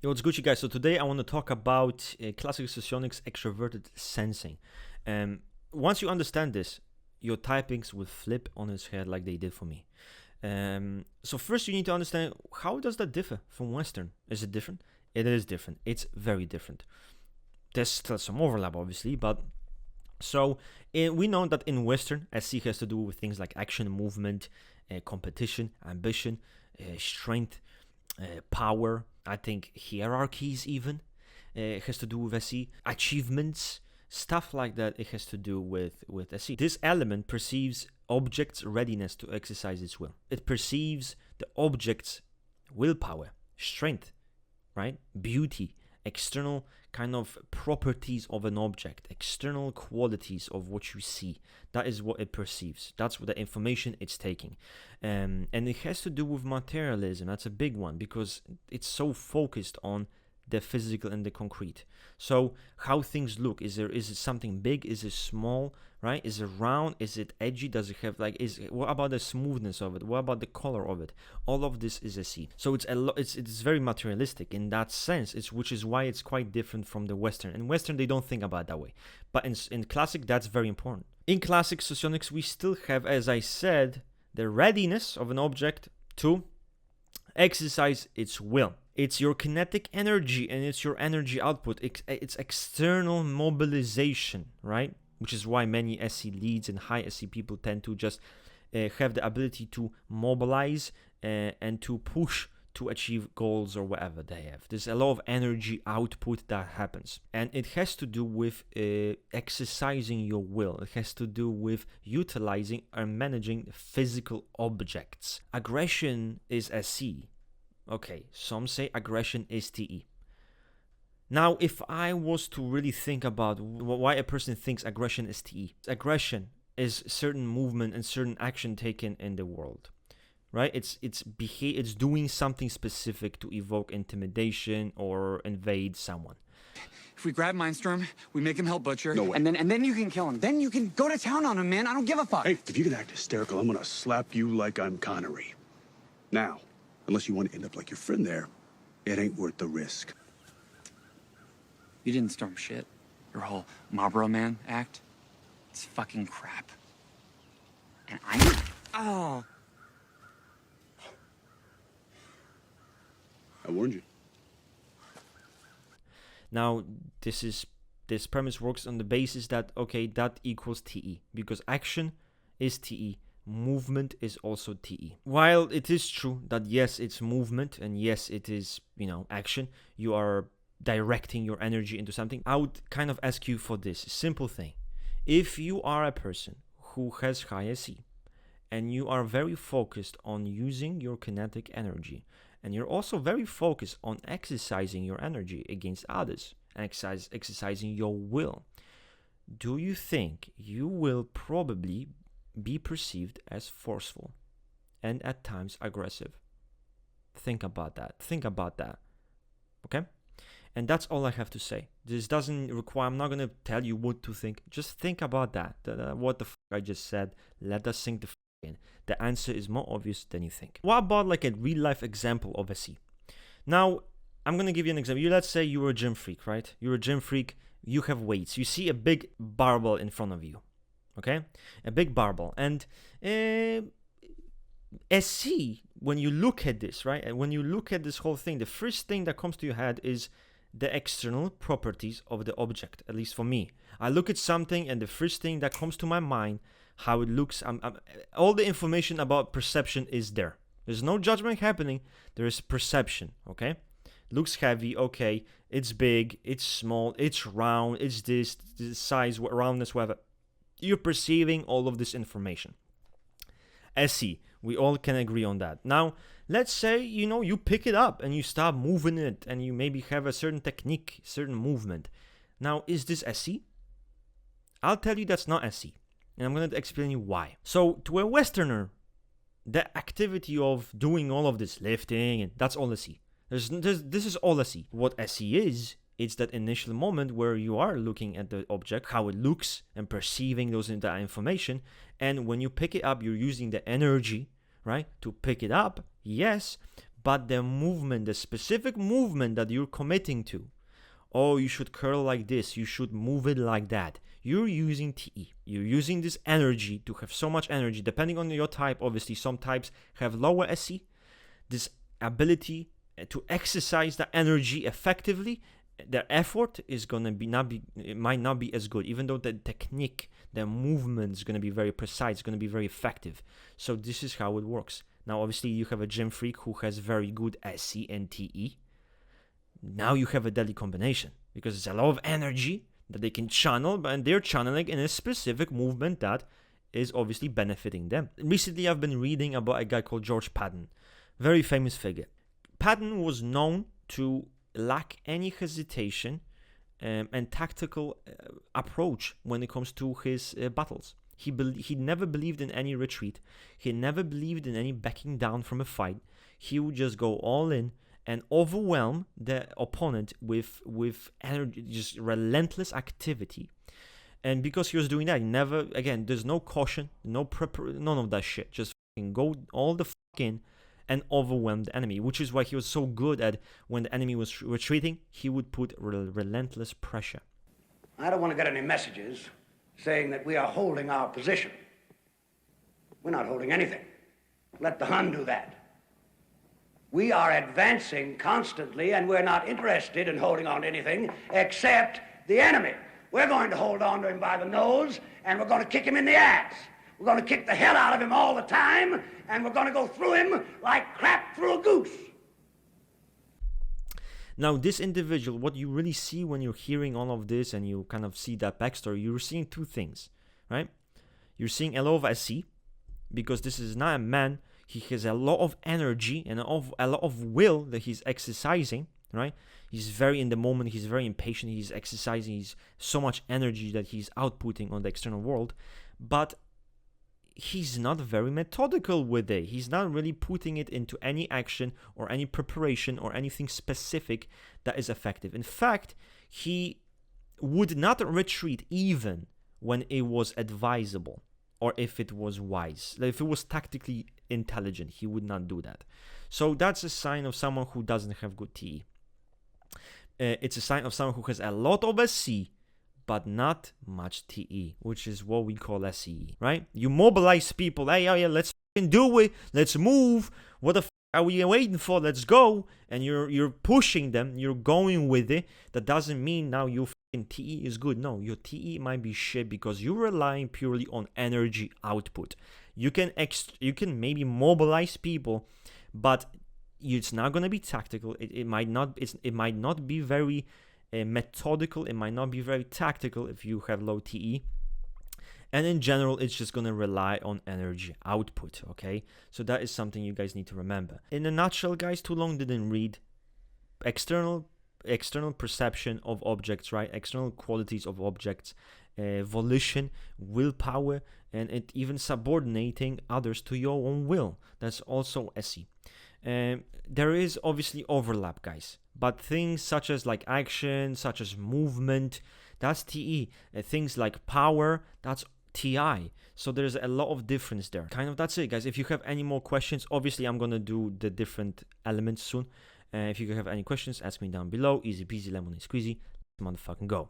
Yo, what's Gucci, guys? So today I want to talk about Classic Socionics Extraverted Sensing. Once you understand this, your typings will flip on its head like they did for me. So first you need to understand, how does that differ from Western? Is it different? It is different. It's very different. There's still some overlap, obviously, but so we know that in Western, SC has to do with things like action, movement, competition, ambition, strength, power, I think hierarchies even. It has to do with SE, achievements, stuff like that. It has to do with SE. This element perceives object's readiness to exercise its will. It perceives the object's willpower, strength, right? Beauty, external kind of properties of an object, external qualities of what you see. That is what it perceives. That's what the information it's taking. And it has to do with materialism. That's a big one because it's so focused on the physical and the concrete. So how things look, is it something big, is it small, right? Is it round, is it edgy, does it have what about the smoothness of it, what about the color of it? All of this is a C. So it's very materialistic in that sense, which is why it's quite different from the Western. In Western they don't think about it that way, but in Classic that's very important. In Classic Socionics we still have, as I said, the readiness of an object to exercise its will. It's your kinetic energy and it's your energy output. It's external mobilization, right? Which is why many SC leads and high SC people tend to just have the ability to mobilize and to push to achieve goals or whatever they have. There's a lot of energy output that happens. And it has to do with exercising your will. It has to do with utilizing and managing physical objects. Aggression is SC. Okay, some say aggression is TE. Now, if I was to really think about why a person thinks aggression is TE, aggression is certain movement and certain action taken in the world, right? It's doing something specific to evoke intimidation or invade someone. If we grab Mindstorm, we make him help Butcher, No way. and then you can kill him. Then you can go to town on him, man. I don't give a fuck. Hey, if you can act hysterical, I'm gonna slap you like I'm Connery. Now, unless you want to end up like your friend there, it ain't worth the risk. You didn't storm shit. Your whole Marlboro Man act, it's fucking crap. And oh. I warned you. Now, this premise works on the basis that, okay, that equals TE, because action is TE, movement is also TE. While it is true that yes, it's movement and yes, it is, action, you are directing your energy into something, I would kind of ask you for this simple thing. If you are a person who has high SE and you are very focused on using your kinetic energy, and you're also very focused on exercising your energy against others, and exercising your will, do you think you will probably be perceived as forceful and at times aggressive? Think about that. Okay? And that's all I have to say. This doesn't require, I'm not going to tell you what to think. Just think about that. What the I just said. Let us sink the in. The answer is more obvious than you think. What about like a real life example of a C? Now, I'm going to give you an example. Let's say you're a gym freak, right? You're a gym freak. You have weights. You see a big barbell in front of you. Okay? A big barbell. And SC, when you look at this, right? And when you look at this whole thing, the first thing that comes to your head is the external properties of the object, at least for me. I look at something and the first thing that comes to my mind, how it looks, all the information about perception is there. There's no judgment happening, there is perception, okay? Looks heavy, okay, it's big, it's small, it's round, it's this size, roundness, whatever. You're perceiving all of this information. SC, we all can agree on that. Now, let's say, you pick it up and you start moving it and you maybe have a certain technique, certain movement. Now, is this SC? I'll tell you that's not SC. And I'm going to explain you why. So, to a Westerner, the activity of doing all of this lifting, and that's all SC. This is all SC. What SC is, it's that initial moment where you are looking at the object, how it looks, and perceiving that information. And when you pick it up, you're using the energy, right, to pick it up, yes, but the movement, the specific movement that you're committing to, oh, you should curl like this, you should move it like that, you're using TE. You're using this energy to have so much energy, depending on your type. Obviously, some types have lower SE. This ability to exercise the energy effectively, their effort is gonna be it might not be as good, even though the technique, the movement is gonna be very precise, gonna be very effective. So this is how it works. Now, obviously, you have a gym freak who has very good SE and TE. Now you have a deadly combination, because it's a lot of energy that they can channel, and they're channeling in a specific movement that is obviously benefiting them. Recently, I've been reading about a guy called George Patton, very famous figure. Patton was known to lack any hesitation and tactical approach when it comes to his battles. He never believed in any retreat. He never believed in any backing down from a fight. He would just go all in and overwhelm the opponent with energy, just relentless activity. And because he was doing that, never, again, there's no caution, no none of that shit. Just go all the in and overwhelm the enemy, which is why he was so good at, when the enemy was retreating, he would put relentless pressure. I don't want to get any messages saying that we are holding our position. We're not holding anything. Let the Hun do that. We are advancing constantly, and we're not interested in holding on to anything except the enemy. We're going to hold on to him by the nose, and we're going to kick him in the ass. We're going to kick the hell out of him all the time, and we're going to go through him like crap through a goose. Now, this individual, what you really see when you're hearing all of this and you kind of see that backstory, you're seeing two things, right? You're seeing a lot of SC, because this is not a man. He has a lot of energy and a lot of will that he's exercising, right? He's very in the moment, he's very impatient, he's exercising, he's so much energy that he's outputting on the external world, but he's not very methodical with it. He's not really putting it into any action or any preparation or anything specific that is effective. In fact, he would not retreat even when it was advisable, or if it was wise. If it was tactically intelligent, he would not do that. So that's a sign of someone who doesn't have good TE. It's a sign of someone who has a lot of SC, but not much TE, which is what we call SE, right? You mobilize people, hey, let's do it, let's move, what the are we waiting for, let's go, and you're pushing them, you're going with it. That doesn't mean now your TE is good. No, your TE might be shit because you're relying purely on energy output. You can maybe mobilize people, but it's not going to be tactical. It might not be very methodical. It might not be very tactical if you have low TE. And in general, it's just going to rely on energy output, okay? So that is something you guys need to remember. In a nutshell, guys, too long didn't read. External perception of objects, right? External qualities of objects, volition, willpower, and it even subordinating others to your own will. That's also SE. There is obviously overlap, guys. But things such as like action, such as movement, that's TE. Things like power, that's TI. So there's a lot of difference there. Kind of that's it, guys. If you have any more questions, obviously I'm gonna do the different elements soon. If you have any questions, ask me down below. Easy peasy, lemon squeezy. Let's motherfucking go.